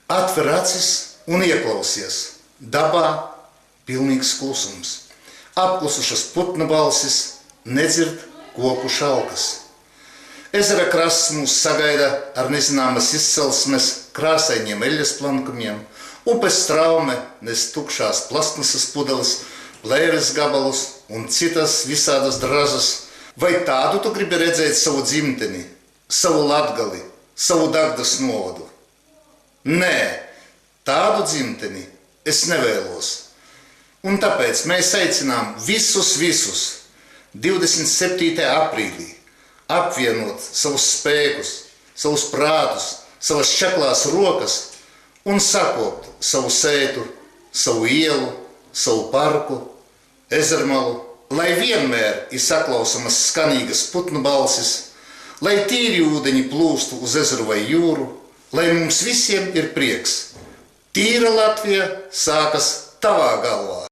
Atver acis un ieklausies. Dabā pilnīgs klusums. Apklusušas putnu balsis, nedzird koku šalkas. Ezera krasts mūs sagaida ar nezināmas izcelsmes krāsainiem eļļas plankumiem. Upes traume nes tukšās plastmasas pudeles, plēves gabalus un citas visādas dražas. Vai tādu tu gribi redzēt savu dzimteni, savu Latgali, savu Dagdas novadu? Nē, tādu dzimteni es nevēlos. Un tāpēc mēs aicinām visus 27. aprīlī apvienot savus spēkus, savus prātus, savas čaklās rokas un sakopt savu sētu, savu ielu, savu parku, ezermalu, lai vienmēr ir saklausamas skanīgas putnu balsis, lai tīri ūdeņi plūstu uz ezeru vai jūru, lai mums visiem ir prieks. Tīra Latvija sākas tavā galvā.